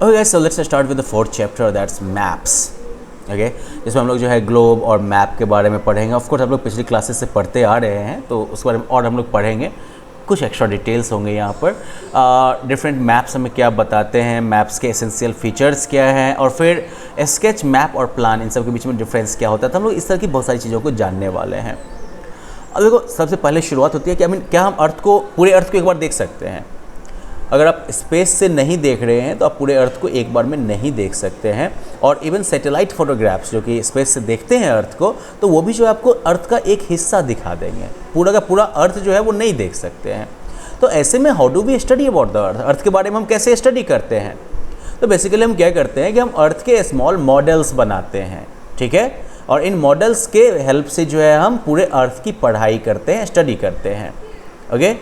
Okay guys, so let's start with the fourth chapter, that's maps. Okay, जिसमें हम लोग जो है ग्लोब और मैप के बारे में पढ़ेंगे। ऑफ कोर्स हम लोग पिछली क्लासेस से पढ़ते आ रहे हैं, तो उसके बारे में और हम लोग पढ़ेंगे। कुछ एक्स्ट्रा डिटेल्स होंगे यहाँ पर। डिफरेंट मैप्स हमें क्या बताते हैं, मैप्स के एसेंशियल फीचर्स क्या हैं, और फिर स्केच, मैप और प्लान, इन सब के बीच में डिफरेंस क्या होता है। तो हम लोग इस तरह की बहुत सारी चीज़ों को जानने वाले हैं। अब देखो, सबसे पहले शुरुआत होती है कि क्या हम अर्थ को, पूरे अर्थ को एक बार देख सकते हैं? अगर आप स्पेस से नहीं देख रहे हैं तो आप पूरे अर्थ को एक बार में नहीं देख सकते हैं। और इवन सैटेलाइट फोटोग्राफ्स जो कि स्पेस से देखते हैं अर्थ को, तो वो भी जो है आपको अर्थ का एक हिस्सा दिखा देंगे, पूरा का पूरा अर्थ जो है वो नहीं देख सकते हैं। तो ऐसे में how do we study about the earth, earth के बारे में हम कैसे स्टडी करते हैं? तो बेसिकली हम क्या करते हैं कि हम अर्थ के स्मॉल मॉडल्स बनाते हैं, ठीक है, और इन मॉडल्स के हेल्प से जो है हम पूरे अर्थ की पढ़ाई करते हैं, स्टडी करते हैं। ओके,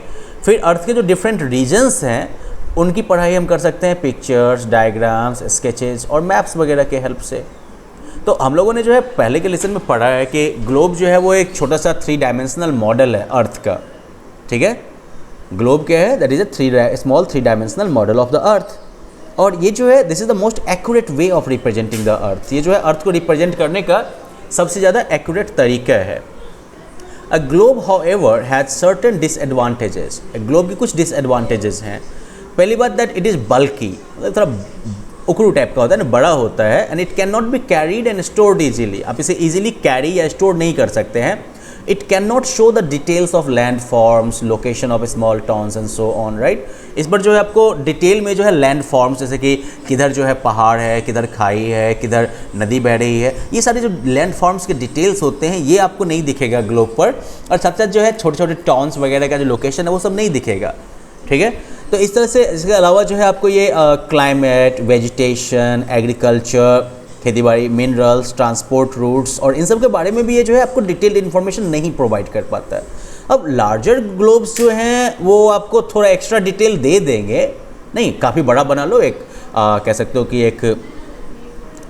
फिर अर्थ के जो डिफरेंट रीजन्स हैं उनकी पढ़ाई हम कर सकते हैं पिक्चर्स, डायग्राम्स, स्केचेस और मैप्स वगैरह के हेल्प से। तो हम लोगों ने जो है पहले के लेसन में पढ़ा है कि ग्लोब जो है वो एक छोटा सा 3 डायमेंशनल मॉडल है अर्थ का, ठीक है। ग्लोब क्या है? That is a small 3 dimensional model of the अर्थ। और ये जो है, this is the most accurate way of representing the earth. ये जो है अर्थ को रिप्रेजेंट करने का सबसे ज़्यादा एक्यूरेट तरीका है। A globe however has certain disadvantages. Globe की कुछ डिसएडवांटेजेस हैं। पहली बात, दैट इट इज़ बल्की, मतलब थोड़ा उकड़ू टाइप का होता है ना, बड़ा होता है। And it can not be carried and stored easily. आप इसे इजीली कैरी या स्टोर नहीं कर सकते हैं। It can not show the details of land forms, location of small towns and so on, right. इस पर जो है आपको डिटेल में जो है लैंड फॉर्म्स, जैसे कि किधर जो है पहाड़ है, किधर खाई है, किधर नदी बह रही है, ये सारे जो लैंड फॉर्म्स के डिटेल्स होते हैं ये आपको नहीं दिखेगा ग्लोब पर। और साथ साथ जो है छोटे छोटे टाउन्स वगैरह का जो लोकेशन है वो सब नहीं दिखेगा, ठीक है। तो इस तरह से इसके अलावा जो है आपको ये क्लाइमेट, वेजिटेशन, एग्रीकल्चर, खेती बाड़ी, मिनरल्स, ट्रांसपोर्ट रूट्स और इन सब के बारे में भी ये जो है आपको डिटेल्ड इन्फॉर्मेशन नहीं प्रोवाइड कर पाता है। अब लार्जर ग्लोब्स जो हैं वो आपको थोड़ा एक्स्ट्रा डिटेल दे देंगे। नहीं, काफ़ी बड़ा बना लो, एक कह सकते हो कि एक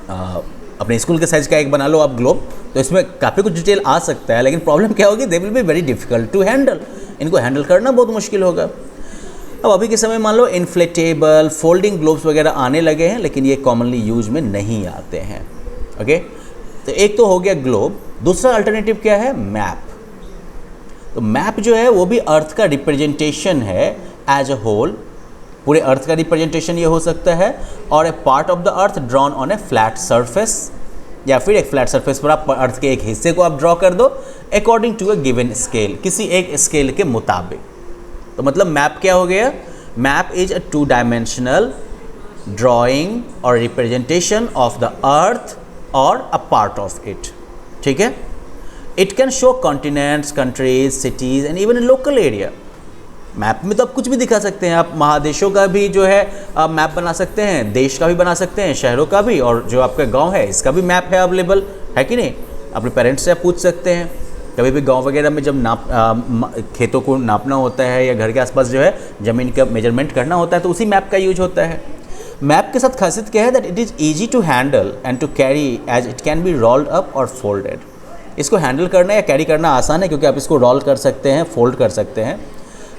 अपने स्कूल के साइज़ का एक बना लो आप ग्लोब, तो इसमें काफ़ी कुछ डिटेल आ सकता है। लेकिन प्रॉब्लम क्या होगी, they will be very difficult to handle. इनको हैंडल करना बहुत मुश्किल होगा। अब अभी के समय मान लो इन्फ्लेटेबल, फोल्डिंग ग्लोब्स वगैरह आने लगे हैं, लेकिन ये कॉमनली यूज में नहीं आते हैं। ओके, तो एक तो हो गया ग्लोब। दूसरा अल्टरनेटिव क्या है? मैप। तो मैप जो है वो भी अर्थ का रिप्रेजेंटेशन है एज अ होल। पूरे अर्थ का रिप्रेजेंटेशन ये हो सकता है, और a part of the earth drawn on a flat surface, या फिर एक फ्लैट सरफेस पर आप अर्थ के एक हिस्से को आप ड्रॉ कर दो according to a given scale, किसी एक स्केल के मुताबिक। तो मतलब मैप क्या हो गया? Map is a 2 dimensional drawing और रिप्रेजेंटेशन ऑफ द अर्थ और अ पार्ट ऑफ इट, ठीक है। It can show continents, countries, cities and even a local area. Map में तो आप कुछ भी दिखा सकते हैं। आप महादेशों का भी जो है आप मैप बना सकते हैं, देश का भी बना सकते हैं, शहरों का भी, और जो आपका गांव है इसका भी मैप है अवेलेबल, है कि नहीं। अपने पेरेंट्स से आप पूछ सकते हैं। कभी भी गांव वगैरह में जब खेतों को नापना होता है या घर के आसपास जो है ज़मीन का मेजरमेंट करना होता है, तो उसी मैप का यूज होता है। मैप के साथ खासियत क्या है? That it is easy to handle and to carry as it can be rolled up और फोल्डेड। इसको हैंडल करना या कैरी करना आसान है क्योंकि आप इसको रोल कर सकते हैं, फोल्ड कर सकते हैं।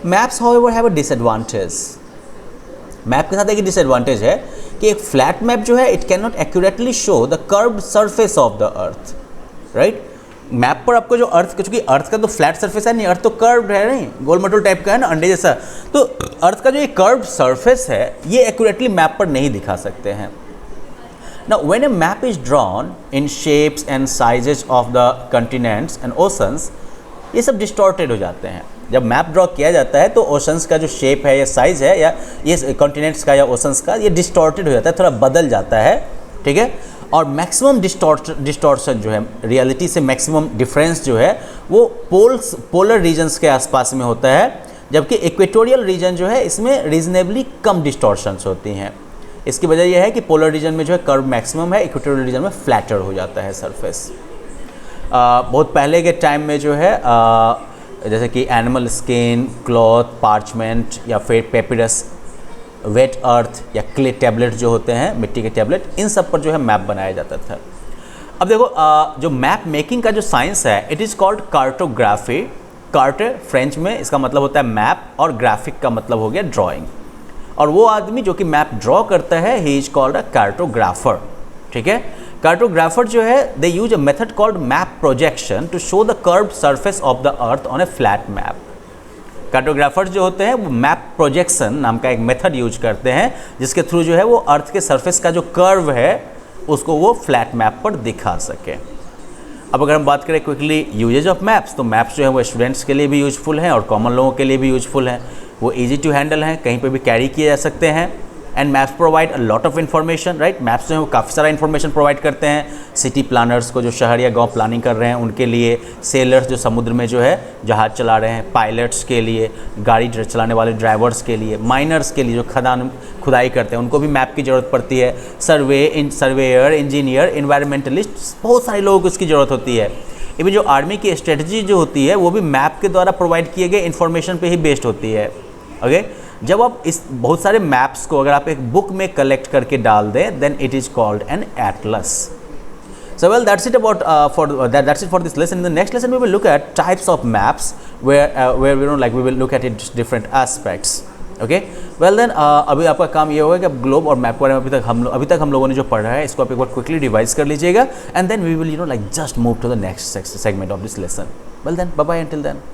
Maps however have a disadvantage. Map के साथ एक डिसएडवांटेज है कि एक फ्लैट मैप जो है it can not accurately show the curved surface of the earth, right. Map पर आपको जो अर्थ, क्योंकि अर्थ का तो फ्लैट सरफेस है नहीं, अर्थ तो कर्व्ड है, नहीं गोल मटोल टाइप का है ना, अंडे जैसा। तो अर्थ का जो ये कर्व्ड सरफेस है ये एक्यूरेटली मैप पर नहीं दिखा सकते हैं। Now when a map is drawn in shapes and sizes of the continents and oceans, ये सब डिस्टॉर्टेड हो जाते हैं। जब मैप ड्रॉ किया जाता है तो ओशंस का जो शेप है या साइज़ है, या ये कॉन्टिनेंट्स का या ओशंस का, ये डिस्टॉर्टेड हो जाता है, थोड़ा बदल जाता है, ठीक है। और मैक्सिमम डिस्टॉर्शन जो है, रियलिटी से मैक्सिमम डिफरेंस जो है वो पोलर रीजन्स के आसपास में होता है, जबकि इक्वेटोरियल रीजन जो है इसमें रीजनेबली कम डिस्टॉर्शंस होती हैं। इसकी वजह यह है कि पोलर रीजन में जो है कर्व मैक्सिमम है, इक्वेटोरियल रीजन में फ्लैटर हो जाता है सरफेस। बहुत पहले के टाइम में जो है जैसे कि एनिमल स्किन, क्लॉथ, पार्चमेंट या फिर पेपिरस, वेट अर्थ या क्ले टैबलेट जो होते हैं, मिट्टी के टैबलेट, इन सब पर जो है मैप बनाया जाता था। अब देखो जो मैप मेकिंग का जो साइंस है इट इज़ कॉल्ड कार्टोग्राफी। कार्टे फ्रेंच में इसका मतलब होता है मैप और ग्राफिक का मतलब हो गया ड्राइंग। और वो आदमी जो कि मैप ड्रॉ करता है he is called a cartographer, ठीक है। कार्टोग्राफर जो है they use a method called map projection to show the curved surface of the earth on a flat map. Cartographer जो होते हैं वो मैप प्रोजेक्शन नाम का एक मेथड यूज करते हैं जिसके थ्रू जो है वो अर्थ के सरफेस का जो कर्व है उसको वो फ्लैट मैप पर दिखा सके। अब अगर हम बात करें क्विकली यूजेज ऑफ मैप्स, तो मैप्स जो है वो स्टूडेंट्स के लिए भी यूजफुल हैं और कॉमन लोगों के लिए भी यूजफुल हैं। वो इजी टू हैंडल हैं, कहीं पे भी कैरी किए जा सकते हैं। And maps provide a lot of information, right. Maps जो है वो काफ़ी सारा इन्फॉर्मेशन प्रोवाइड करते हैं सिटी प्लानर्स को, जो शहर या गांव प्लानिंग कर रहे हैं उनके लिए, सेलर्स जो समुद्र में जो है जहाज़ चला रहे हैं, पायलट्स के लिए, गाड़ी चलाने वाले ड्राइवर्स के लिए, माइनर्स के लिए जो खदान खुदाई करते हैं उनको भी मैप की ज़रूरत पड़ती है, सर्वेयर, इंजीनियर, इन्वायरमेंटलिस्ट, बहुत सारे लोगों को इसकी ज़रूरत होती है। इवन जो आर्मी की स्ट्रेटजी जो होती है वो भी मैप के द्वारा प्रोवाइड किए गए इन्फॉर्मेशन पे ही बेस्ड होती है। ओके, जब आप इस बहुत सारे मैप्स को अगर आप एक बुक में कलेक्ट करके डाल दें then it is called an atlas. So well, that's it about that's it for this lesson. In the next lesson, we will look at types of maps, where we will look at it different aspects. Okay. Well then, अभी आपका काम ये होगा कि आप globe और map के बारे में अभी तक हम लोगों ने जो पढ़ा है इसको आप एक बार क्विकली रिवाइज कर लीजिएगा, and then we will just move to the next segment of this lesson. Well then, bye bye until then.